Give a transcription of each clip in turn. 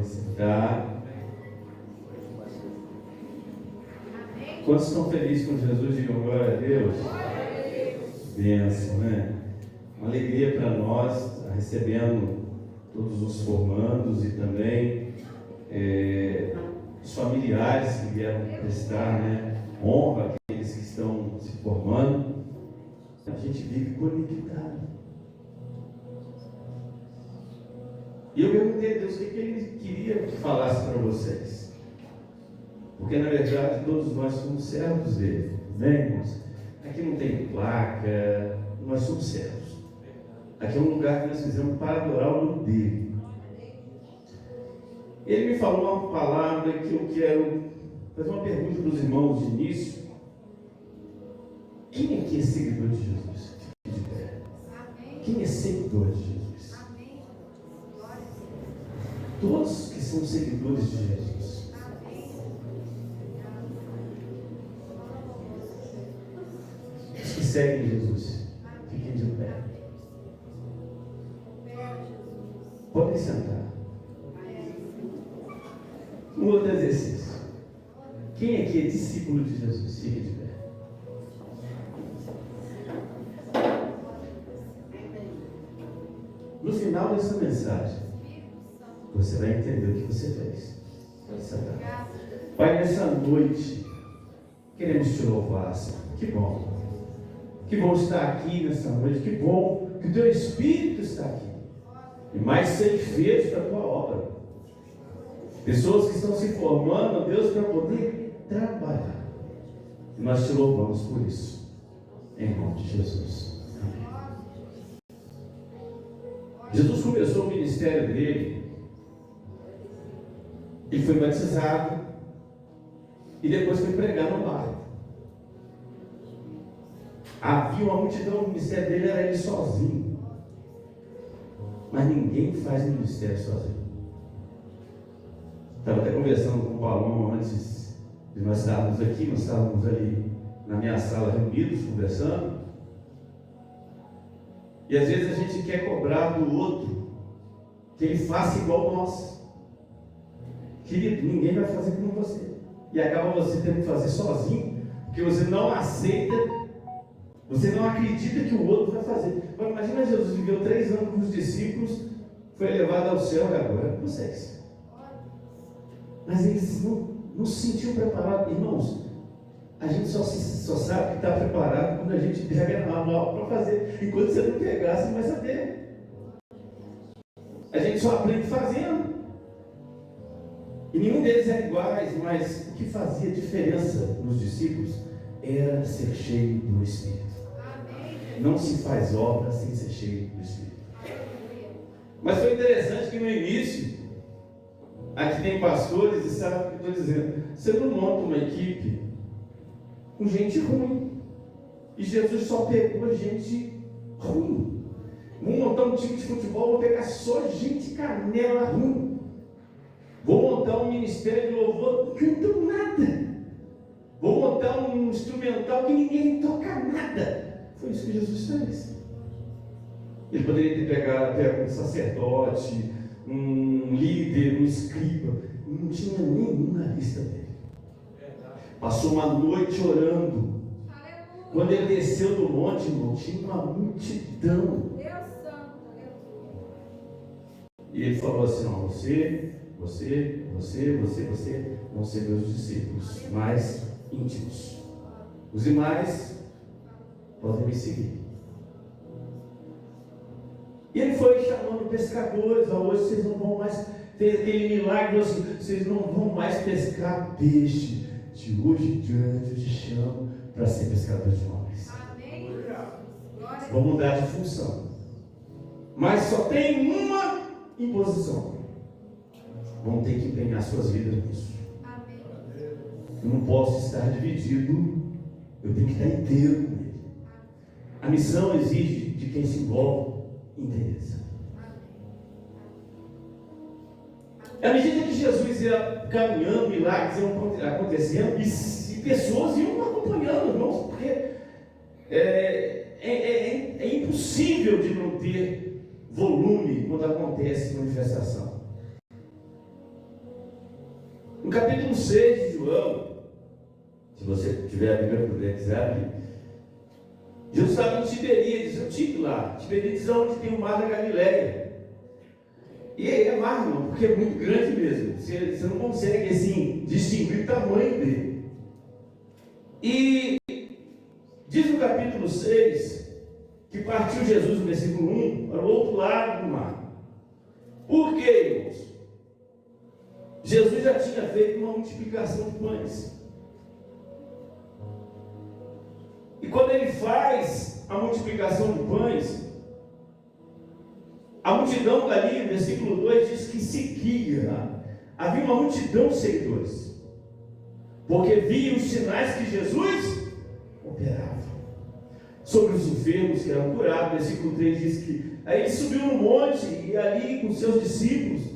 podem sentar. Quantos estão felizes com Jesus? Digam glória a Deus. Bênção, né? Uma alegria para nós, recebendo todos os formandos e também os familiares que vieram prestar, né, honra àqueles que estão se formando. A gente vive conectado. E eu perguntei a Deus o que Ele queria que falasse para vocês. Porque na verdade todos nós somos servos dele, né, irmãos? Aqui não tem placa, nós somos servos. Aqui é um lugar que nós fizemos para adorar o nome dele. Ele me falou uma palavra que eu quero fazer uma pergunta para os irmãos de início. Quem aqui é seguidor de Jesus? Quem é seguidor de Jesus? Todos que são seguidores de Jesus. Os que seguem Jesus, fiquem de pé. Podem sentar. Um outro exercício. Quem aqui é discípulo de Jesus? Fique de pé. No final dessa mensagem, você vai entender o que você fez. Pode sentar. Pai, nessa noite, queremos te louvar, Senhor. Que bom. Que bom estar aqui nessa noite. Que bom que o teu Espírito está aqui. E mais ceifeiros da tua obra. Pessoas que estão se formando, Deus, para poder trabalhar. E nós te louvamos por isso. Em nome de Jesus. Amém. Jesus começou o ministério dele. Ele foi batizado. E depois foi pregar no barco. Havia uma multidão, o ministério dele era ele sozinho. Mas ninguém faz ministério sozinho. Estava até conversando com o Paulo antes de nós estarmos aqui. Nós estávamos ali na minha sala reunidos, conversando. E às vezes a gente quer cobrar do outro que ele faça igual nós. Querido, ninguém vai fazer como você. E acaba você tendo que fazer sozinho, porque você não aceita, você não acredita que o outro vai fazer. Mas imagina, Jesus viveu 3 anos com os discípulos, foi levado ao céu e agora é com vocês. Mas eles não se sentiam preparados. Irmãos, a gente só sabe que está preparado quando a gente pega na mão para fazer. E quando você não pegar, você não vai saber. A gente só aprende fazendo. E nenhum deles é iguais, mas o que fazia diferença nos discípulos era ser cheio do Espírito. Não se faz obra sem ser cheio do Espírito. Mas foi interessante que no início, aqui tem pastores e sabe o que eu estou dizendo. Você não monta uma equipe com gente ruim. E Jesus só pegou gente ruim. Vou montar um time de futebol, vou pegar só gente canela ruim. Vou montar um ministério de louvor, não cantam nada. Vou montar um instrumental que ninguém toca nada. Foi isso que Jesus fez. Ele poderia ter pegado um sacerdote, um líder, um escriba. Não tinha nenhum na lista dele. Passou uma noite orando. Quando ele desceu do monte, irmão, tinha uma multidão. E ele falou assim: não, você vão ser meus discípulos mais íntimos. Os demais podem me seguir. E ele foi chamando pescadores. Hoje vocês não vão mais, fez aquele milagre assim: vocês não vão mais pescar peixe. De hoje em diante eu te chamo para ser pescador de homens. Amém. Vou mudar de função. Mas só tem uma imposição. Vão ter que empenhar suas vidas nisso. Amém. Eu não posso estar dividido. Eu tenho que estar inteiro com ele. A missão exige de quem se envolve inteireza. À medida que Jesus ia caminhando, milagres iam acontecendo e pessoas iam acompanhando, irmãos, porque é impossível de não ter volume quando acontece manifestação. capítulo 6 de João, se você tiver a Bíblia por quiser abrir, Jesus estava em Tiberíades, é o título lá. Tiberíades é onde tem o mar da Galileia. E é mar, irmão, porque é muito grande mesmo. Você não consegue, assim, distinguir o tamanho dele. E diz no capítulo 6 que partiu Jesus, no versículo 1, para o outro lado do mar. Por quê, irmãos? Jesus já tinha feito uma multiplicação de pães. E quando ele faz a multiplicação de pães, a multidão dali, no versículo 2, diz que seguia. Havia uma multidão de seguidores, porque viam os sinais que Jesus operava sobre os enfermos que eram curados. Versículo 3 diz que aí ele subiu no monte e ali com seus discípulos.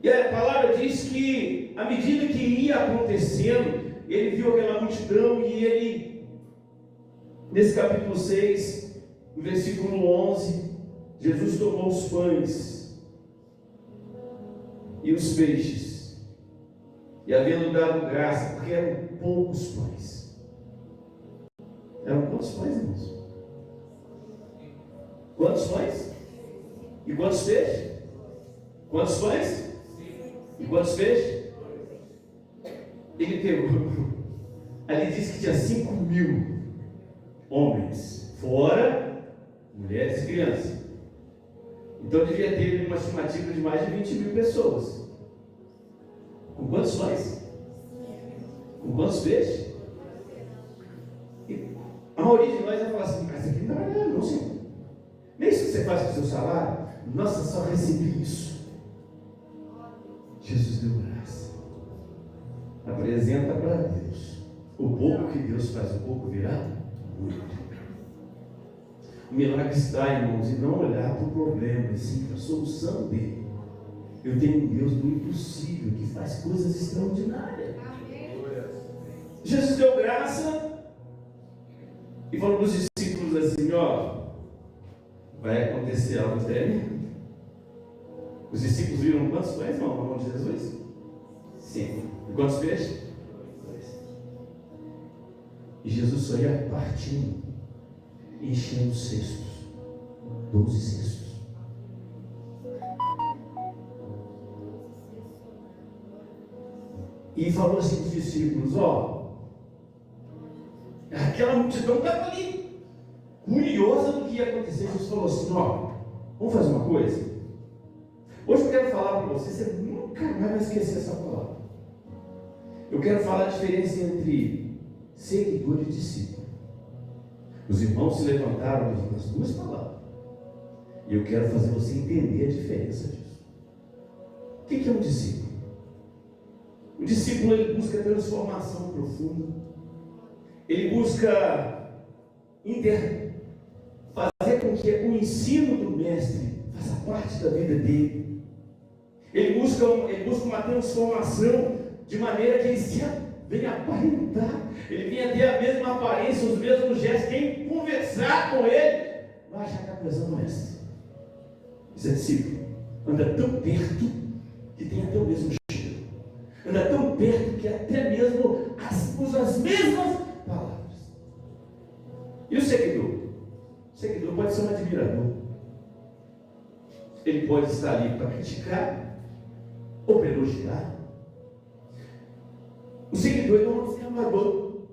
E a palavra diz que à medida que ia acontecendo, ele viu aquela multidão e ele, nesse capítulo 6, no versículo 11, Jesus tomou os pães e os peixes, e havendo dado graça, porque eram poucos pães. Eram quantos pães, irmãos? Quantos pães? E quantos peixes? Quantos pães? E quantos peixes? Ele pegou. Ali diz que tinha 5.000 homens, fora mulheres e crianças. Então devia ter uma estimativa de mais de 20.000 pessoas. Com quantos pães? Com quantos peixes? E a maioria de nós vai falar assim: mas isso aqui não é nada, não, senhor. Nem isso que você faz com o seu salário. Nossa, só recebi isso. Jesus deu graça. Apresenta para Deus. O pouco que Deus faz, o pouco virá muito. O milagre está, irmãos, em não olhar para o problema, e sim para a solução dele. Eu tenho um Deus do impossível, que faz coisas extraordinárias. Jesus deu graça e falou para os discípulos assim: ó, vai acontecer algo tremendo. Os discípulos viram quantos pães, irmão, na mão de Jesus? 5. E quantos peixes? 2. E Jesus só ia partindo, enchendo os cestos. 12 cestos. E falou assim para os discípulos: ó, aquela multidão estava ali, curiosa do que ia acontecer. Jesus falou assim: ó, vamos fazer uma coisa? Hoje eu quero falar para você, você nunca mais vai esquecer essa palavra. Eu quero falar a diferença entre seguidor e discípulo. Os irmãos se levantaram nas duas palavras. E eu quero fazer você entender a diferença disso. O que é um discípulo? O discípulo, ele busca transformação profunda. Ele busca fazer com que o ensino do mestre faça parte da vida dele. Ele busca uma transformação de maneira que ele venha aparentar, ele venha ter a mesma aparência, os mesmos gestos. Quem conversar com ele vai achar que a coisa não é assim. Isso é discípulo. Anda tão perto que tem até o mesmo cheiro. Anda tão perto que até mesmo usa as mesmas palavras. E o seguidor? O seguidor pode ser um admirador. Ele pode estar ali para criticar ou para elogiar. O seguidor não é um observador.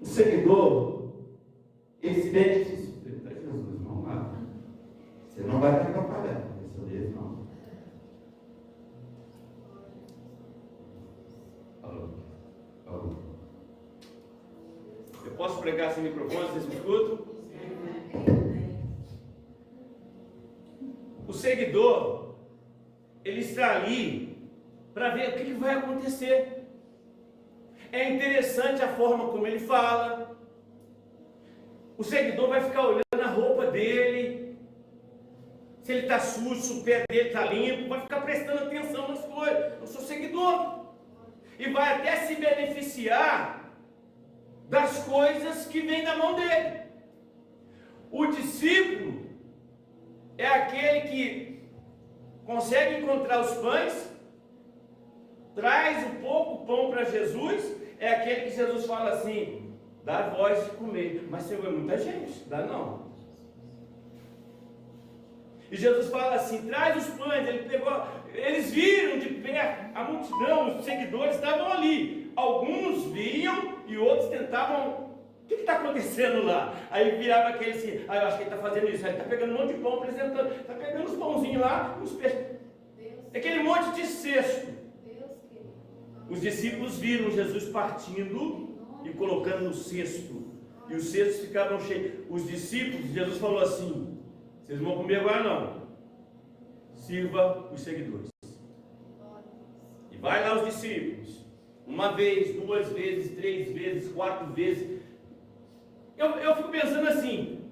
O seguidor, ele se beneficia. Você não vai ficar pagando. Não. Alô. Eu posso pregar sem microfone, vocês me escutam? O seguidor, ele está ali para ver o que vai acontecer. É interessante a forma como ele fala. O seguidor vai ficar olhando a roupa dele, se ele está sujo, se o pé dele está limpo, vai ficar prestando atenção nas coisas. Eu sou seguidor. E vai até se beneficiar das coisas que vêm da mão dele. O discípulo é aquele que, consegue encontrar os pães, traz um pouco pão para Jesus, é aquele que Jesus fala assim, dá voz de comer, mas Senhor, é muita gente, dá não. E Jesus fala assim, traz os pães, ele pegou, eles viram de perto, a multidão, os seguidores estavam ali, alguns viam e outros tentavam, o que está acontecendo lá? Aí virava aquele assim, eu acho que ele está fazendo isso, ele está pegando um monte de pão, apresentando, está pegando os pãozinhos lá, uns peixes, aquele monte de cesto. Os discípulos viram Jesus partindo e colocando no cesto, e os cestos ficavam cheios. Os discípulos, Jesus falou assim, vocês não vão comer agora não, sirva os seguidores. E vai lá os discípulos, uma vez, duas vezes, três vezes, quatro vezes. Eu fico pensando assim,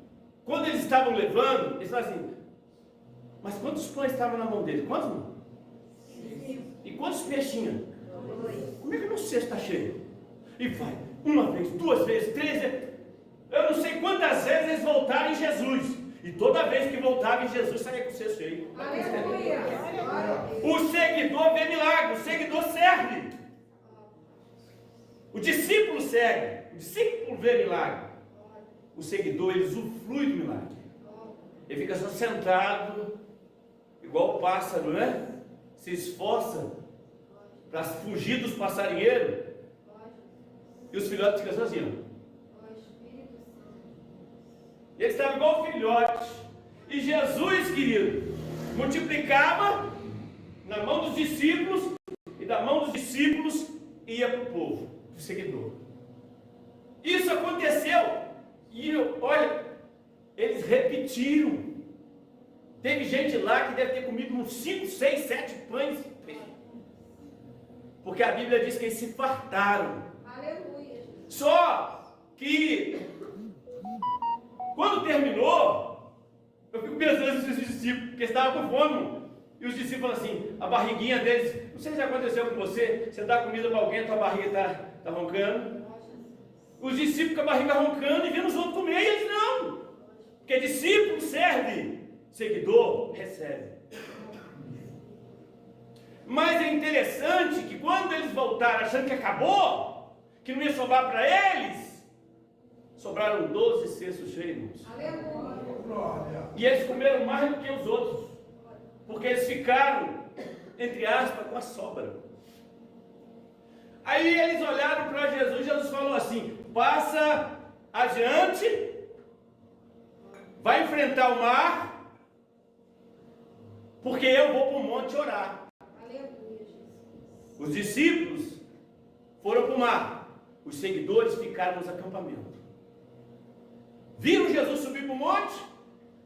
quando eles estavam levando, eles falaram assim, mas quantos pães estavam na mão deles? Quantos não? E quantos peixinhos? Como é que o meu cesto está cheio? E vai, uma vez, duas vezes, três vezes. Eu não sei quantas vezes eles voltaram em Jesus. E toda vez que voltava em Jesus, saía com o cesto cheio. Aleluia. O seguidor vê milagre, o seguidor serve. O discípulo segue, o discípulo vê milagre. O seguidor, ele usufrui do milagre. Ele fica só sentado, igual o pássaro, né? Se esforça para fugir dos passarinheiros. E os filhotes ficam sozinhos. Eles estavam igual filhotes. E Jesus, querido, multiplicava na mão dos discípulos, e da mão dos discípulos ia para o povo, para o seguidor. Isso aconteceu. E olha, eles repetiram. Teve gente lá que deve ter comido uns 5, 6, 7 pães. Porque a Bíblia diz que eles se fartaram. Aleluia. Só que quando terminou, eu fico pensando nesses discípulos, porque estavam com fome. E os discípulos assim, a barriguinha deles, não sei se aconteceu com você, você dá comida para alguém, a tua barriga está roncando. Os discípulos com a barriga roncando e vendo os outros comer, e eles não. Porque discípulo serve, seguidor recebe. Mas é interessante que quando eles voltaram achando que acabou, que não ia sobrar para eles, sobraram 12 cestos cheios. Aleluia. E eles comeram mais do que os outros, porque eles ficaram, entre aspas, com a sobra. Aí eles olharam para Jesus, Jesus falou assim, passa adiante, vai enfrentar o mar, porque eu vou para o monte orar. Aleluia, Jesus. Os discípulos foram para o mar, os seguidores ficaram nos acampamentos. Viram Jesus subir para o monte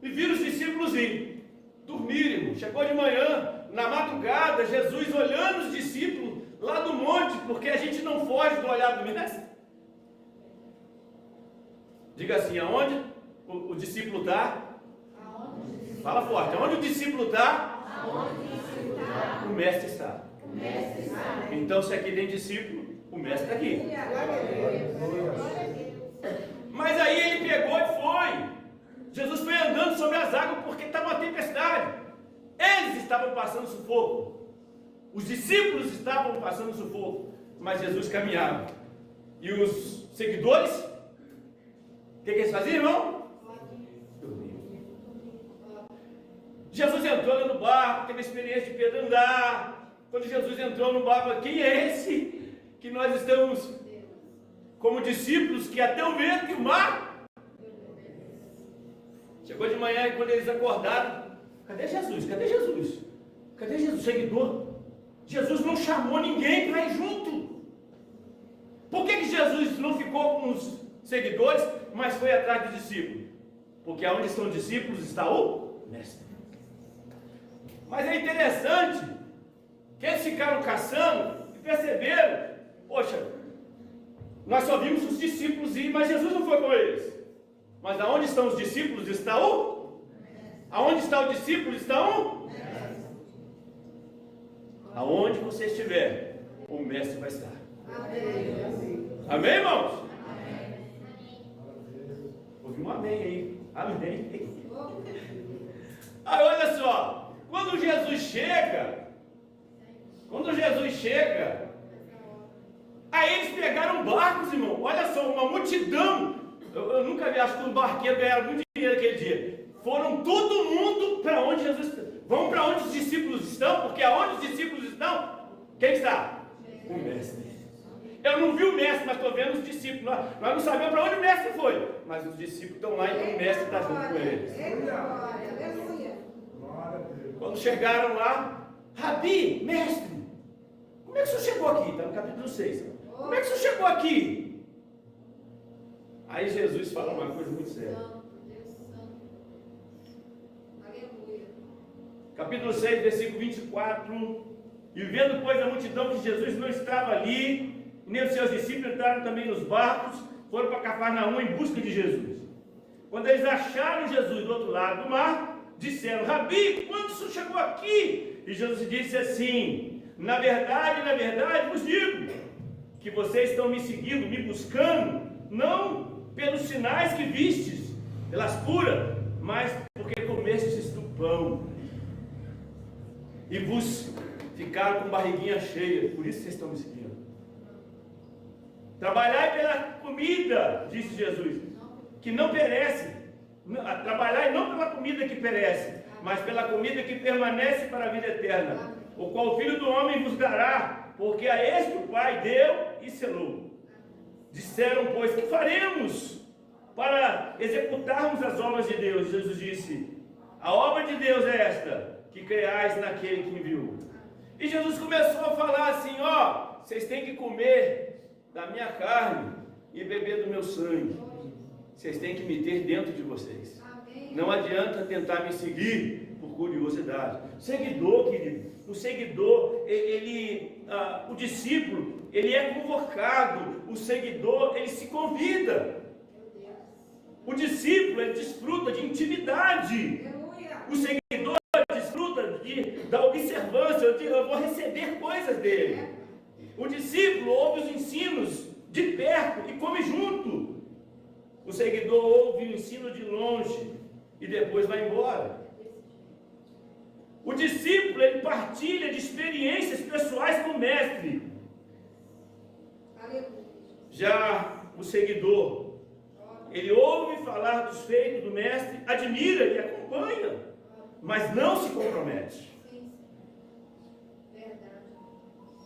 e viram os discípulos ir. Dormiram, chegou de manhã, na madrugada, Jesus olhando os discípulos lá do monte, porque a gente não foge do olhar do mestre. Diga assim, aonde o discípulo está? Fala forte, aonde o discípulo está? O mestre está. Então, se aqui tem discípulo, o mestre está aqui. Mas aí ele pegou e foi. Jesus foi andando sobre as águas porque estava uma tempestade. Eles estavam passando sufoco. Os discípulos estavam passando sufoco. Mas Jesus caminhava. E os seguidores, o que eles faziam, irmão? Dormiam. Jesus entrou no barco, teve a experiência de Pedro andar. Quando Jesus entrou no barco, quem é esse que nós estamos como discípulos, que até o vento e o mar? Chegou de manhã e quando eles acordaram, cadê Jesus? Cadê Jesus? Cadê Jesus, seguidor? Jesus não chamou ninguém para ir junto. Por que Jesus não ficou com os seguidores, mas foi atrás dos discípulos? Porque onde estão os discípulos está o mestre. Mas é interessante que eles ficaram caçando e perceberam, poxa, nós só vimos os discípulos ir, mas Jesus não foi com eles. Mas aonde estão os discípulos está o? Aonde está o discípulo está o? Aonde você estiver, o mestre vai estar. Amém, irmãos? Ouvi um amém aí. Amém. Aí olha só, quando quando Jesus chega, aí eles pegaram barcos, irmão. Olha só, uma multidão. Eu nunca vi, acho que um barqueiro ganharam muito dinheiro aquele dia. Foram todo mundo para onde Jesus está. Vão para onde os discípulos estão, porque aonde os discípulos estão, quem está? O mestre. Eu não vi o mestre, mas estou vendo os discípulos. Nós não sabemos para onde o mestre foi, mas os discípulos estão lá e o mestre está junto com eles. Aleluia. Quando chegaram lá, Rabi, mestre, como é que o senhor chegou aqui? Está no capítulo 6. Como é que o senhor chegou aqui? Aí Jesus fala uma coisa muito séria. Capítulo 6, versículo 24. E vendo, pois, a multidão que Jesus não estava ali, e nem os seus discípulos entraram também nos barcos, foram para Cafarnaum em busca de Jesus. Quando eles acharam Jesus do outro lado do mar, disseram: Rabi, quando o senhor chegou aqui? E Jesus disse assim: na verdade vos digo, que vocês estão me seguindo, me buscando, não pelos sinais que vistes, pelas curas, mas porque comestes do pão, e vos ficaram com barriguinha cheia, por isso vocês estão me seguindo. Trabalhai pela comida, disse Jesus, que não perece. Trabalhai não pela comida que perece, mas pela comida que permanece para a vida eterna, o qual o Filho do Homem vos dará, porque a este o Pai deu e selou. Disseram, pois, que faremos para executarmos as obras de Deus? Jesus disse: a obra de Deus é esta, que creais naquele que enviou. E Jesus começou a falar assim: ó, vocês têm que comer da minha carne e beber do meu sangue. Vocês têm que me ter dentro de vocês. Não adianta tentar me seguir por curiosidade. Seguidor, querido, o seguidor, o discípulo, ele é convocado. O seguidor, ele se convida. O discípulo, ele desfruta de intimidade. O seguidor desfruta da observância. Eu vou receber coisas dele. O discípulo ouve os ensinos de perto e come junto. O seguidor ouve o ensino de longe e depois vai embora. O discípulo, ele partilha de experiências pessoais com o mestre. Já o seguidor, ele ouve falar dos feitos do mestre, admira e acompanha, mas não se compromete.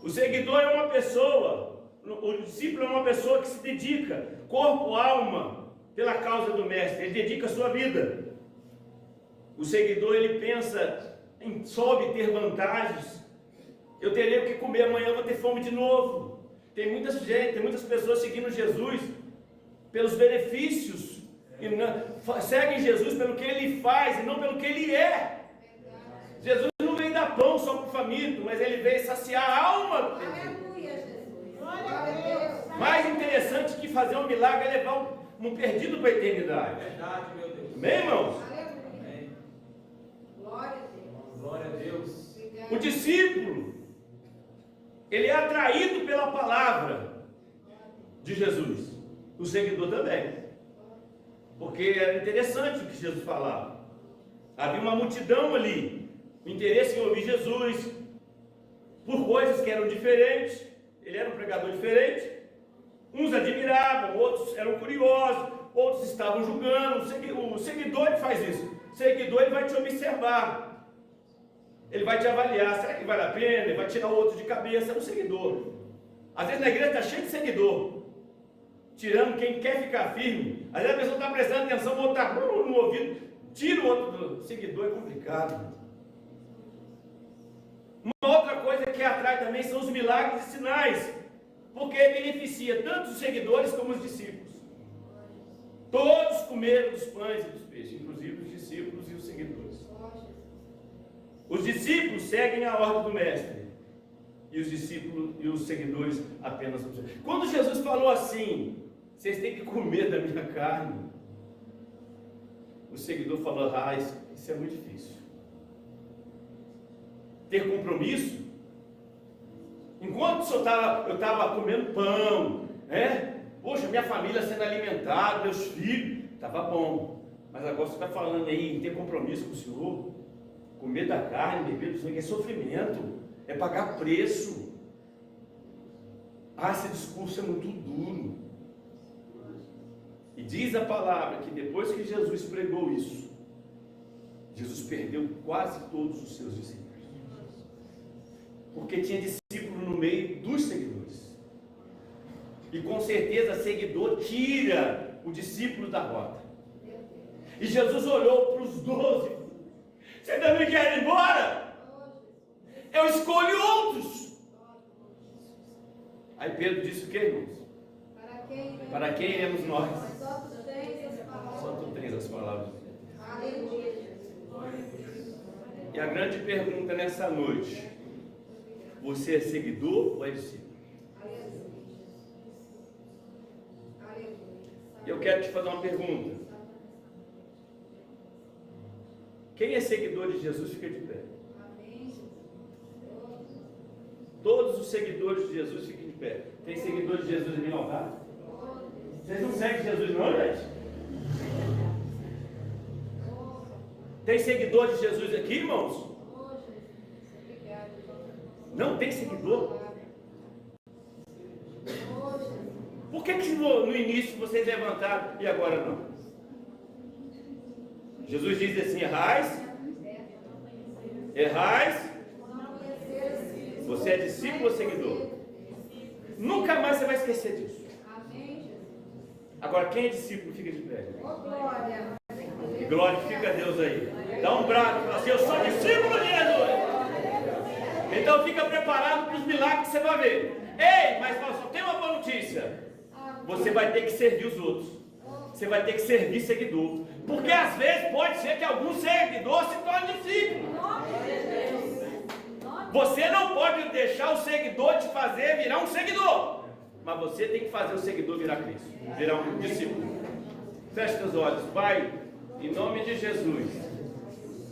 O seguidor é uma pessoa, o discípulo é uma pessoa que se dedica, corpo, alma, pela causa do mestre. Ele dedica a sua vida. O seguidor, ele pensa em só obter vantagens. Eu terei o que comer amanhã, eu vou ter fome de novo. Tem muita gente, tem muitas pessoas seguindo Jesus pelos benefícios, e não, seguem Jesus pelo que ele faz e não pelo que ele é. Jesus não veio dar pão só para o faminto, mas ele veio saciar a alma. Aleluia, Jesus. Glória a Deus. Mais interessante que fazer um milagre é levar um perdido para a eternidade. Verdade, meu Deus. Amém, irmãos? Aleluia. Glória a Deus. Glória a Deus. Obrigado. O discípulo, ele é atraído pela palavra de Jesus. O seguidor também. Porque era interessante o que Jesus falava. Havia uma multidão ali, interesse em ouvir Jesus, por coisas que eram diferentes. Ele era um pregador diferente. Uns admiravam, outros eram curiosos, outros estavam julgando. O seguidor, ele faz isso. O seguidor, ele vai te observar, ele vai te avaliar. Será que vale a pena? Ele vai tirar o outro de cabeça. É um seguidor. Às vezes na igreja está cheio de seguidor, tirando quem quer ficar firme. Às vezes a pessoa está prestando atenção, o outro está no ouvido, tira o outro do seguidor. É complicado. Uma outra coisa que atrai também são os milagres e sinais, porque beneficia tanto os seguidores como os discípulos. Todos comeram dos pães e dos peixes, inclusive os discípulos e os seguidores. Os discípulos seguem a ordem do mestre, e os discípulos e os seguidores apenas observam. Quando Jesus falou assim: vocês têm que comer da minha carne, o seguidor falou: isso é muito difícil. Ter compromisso. Enquanto eu estava comendo pão, poxa, minha família sendo alimentada, meus filhos, estava bom. Mas agora você está falando aí em ter compromisso com o Senhor. Comer da carne, beber do sangue é sofrimento, é pagar preço. Esse discurso é muito duro. E diz a palavra que depois que Jesus pregou isso, Jesus perdeu quase todos os seus discípulos. Porque tinha discípulo no meio dos seguidores. E com certeza seguidor tira o discípulo da rota. E Jesus olhou para os 12. Você também quer ir embora? Eu escolho outros. Aí Pedro disse o que, irmãos? Para quem iremos nós? Só tu tens as palavras. E a grande pergunta nessa noite: você é seguidor ou é discípulo? E eu quero te fazer uma pergunta. Quem é seguidor de Jesus, fica de pé. Todos os seguidores de Jesus fiquem de pé. Tem seguidores de Jesus em altar? Vocês não seguem Jesus não, gente? Tem seguidor de Jesus aqui, irmãos? Não tem seguidor? Por que no início vocês levantaram e agora não? Jesus diz assim: errais, você é discípulo ou seguidor? Nunca mais você vai esquecer disso. Agora, quem é discípulo fica de pé. E glorifica a Deus aí. Dá um brado e fala assim: eu sou discípulo de Jesus. Então fica preparado para os milagres que você vai ver. Ei, mas só tem uma boa notícia. Você vai ter que servir os outros. Você vai ter que servir seguidor. Porque às vezes pode ser que algum seguidor se torne discípulo. Você não pode deixar o seguidor te fazer virar um seguidor. Mas você tem que fazer o seguidor virar Cristo, virar um discípulo. Feche seus olhos. Pai, em nome de Jesus,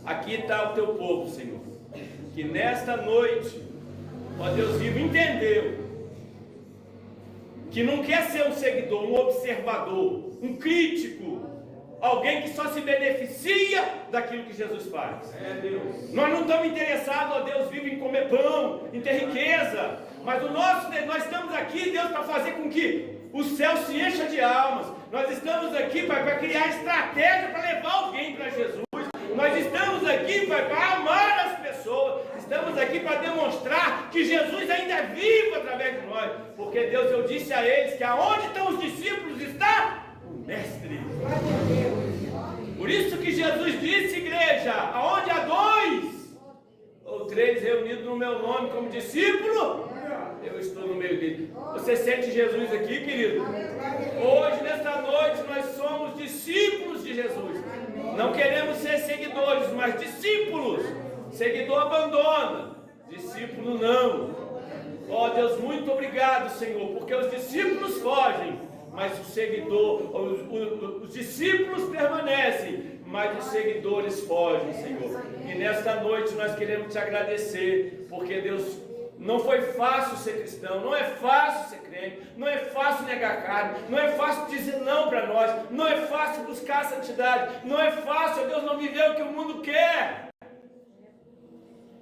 aqui está o teu povo, Senhor, que nesta noite, ó Deus vivo, entendeu que não quer ser um seguidor, um observador, um crítico, alguém que só se beneficia daquilo que Jesus faz. Deus. Nós não estamos interessados, ó Deus vivo, em comer pão, em ter riqueza, mas nós estamos aqui, Deus, para fazer com que o céu se encha de almas. Nós estamos aqui, Pai, para criar estratégia para levar alguém para Jesus. Nós estamos aqui, Pai, para amar as pessoas. Estamos aqui para demonstrar que Jesus ainda é vivo através de nós. Porque, Deus, eu disse a eles que aonde estão os discípulos está o Mestre. Por isso que Jesus disse, igreja, aonde há 2 ou 3 reunidos no meu nome como discípulo, eu estou no meio dele. Você sente Jesus aqui, querido? Hoje, nesta noite, nós somos discípulos de Jesus. Não queremos ser seguidores, mas discípulos. Seguidor abandona, discípulo não. Ó Deus, muito obrigado, Senhor, porque os discípulos fogem, mas o seguidor, os discípulos permanecem, mas os seguidores fogem, Senhor. E nesta noite nós queremos te agradecer, porque Deus, não foi fácil ser cristão, não é fácil ser crente, não é fácil negar carne, não é fácil dizer não para nós, não é fácil buscar a santidade, não é fácil, Deus, não viver o que o mundo quer.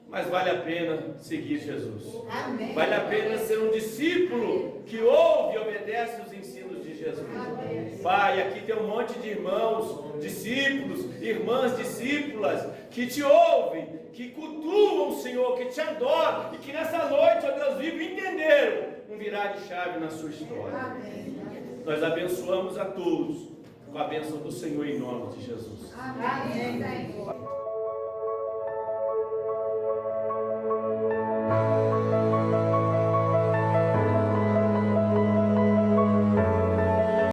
Mas vale a pena seguir Jesus. Amém. Vale a pena ser um discípulo que ouve e obedece os ensinos de Jesus. Amém. Pai, aqui tem um monte de irmãos, discípulos, irmãs discípulas, que te ouvem, que cultuam o Senhor, que te adoram, e que nessa noite, ó Deus vivo, entenderam um virar de chave na sua história. Amém. Nós abençoamos a todos com a bênção do Senhor em nome de Jesus. Amém.